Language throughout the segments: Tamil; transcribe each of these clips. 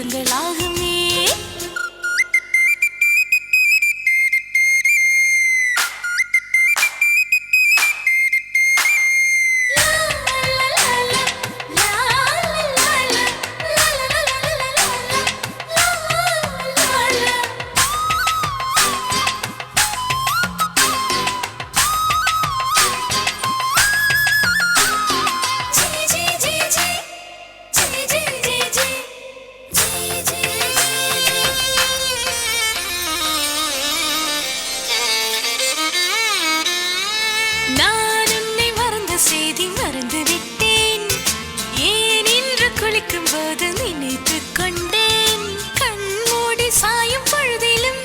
இவங்களாகுமே. செய்தி மறந்து விட்டேன், ஏன் இன்று குளிக்கும் போது நினைத்துக் கொண்டேன். கண்மூடி சாயும் பொழுதிலும்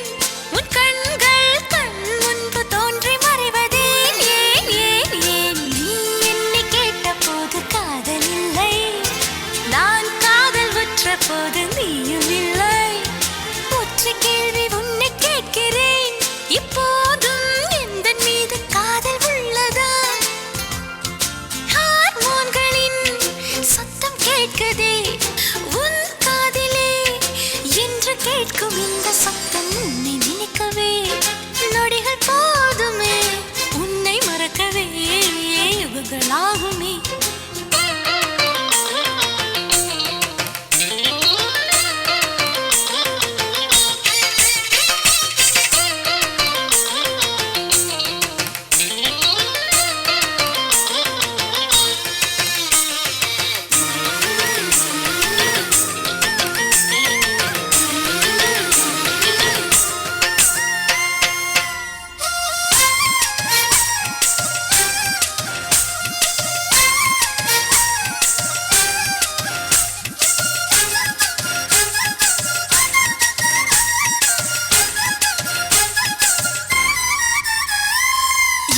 உன் கண்கள் கண் முன்பு தோன்றி மறைவதேன். ஏன் ஏன் ஏன் நீ என்னை கேட்ட போது காதல் இல்லை, நான் காதல் உற்ற போது நீயும் இல்லை. ஒற்றை கேள்வி உன்னை கேட்கிறேன், இப்போதும் எந்த மீது காதல் உள்ளதா? சத்தம் கேட்குதே உன் காதிலே என்று கேட்கும் இந்த சத்தம் உன்னை நினைக்கவே நொடிகள் போதுமே, உன்னை மறக்கவே யுகங்களாகுமே.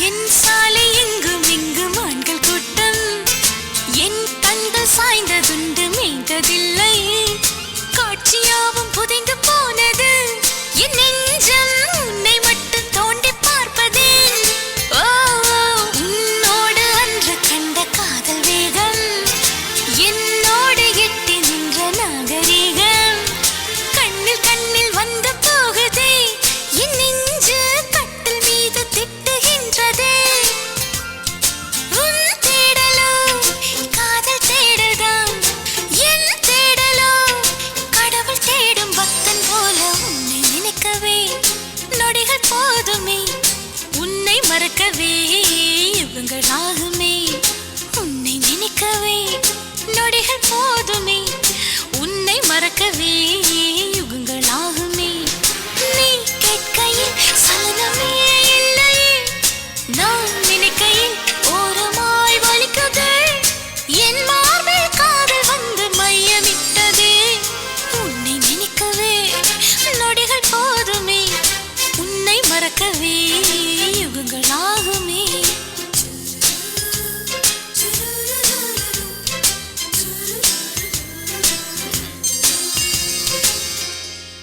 என் சாலை எங்கும் எங்கும் ஆண்கள் கூட்டம், என் கண்கள் சாய்ந்ததுண்டு மேய்ந்ததில்லை. காட்சியாவும் புதைந்து போனது, என் நெஞ்சம் உன்னை மட்டும் தோண்டி பார்ப்பதேன். ஓ உன்னோடு அன்று கண்ட காதல் வேகம், என்னோடு எட்டி நின்ற நாகரீகம். கண்ணில் கண்ணில் வந்து போகுதே என் நெஞ்சு கட்டில் மீது திட்டுகின்றதே. உன் தேடலோ காதல் தேடல்தான், என் தேடலோ கடவுள் தேடும் பக்தன் போல. உன்னை நினைக்கவே நொடிகள் போதுமே, உன்னை மறக்கவே இவங்களாகுமே. உன்னை நினைக்கவே நொடிகள் போதும்.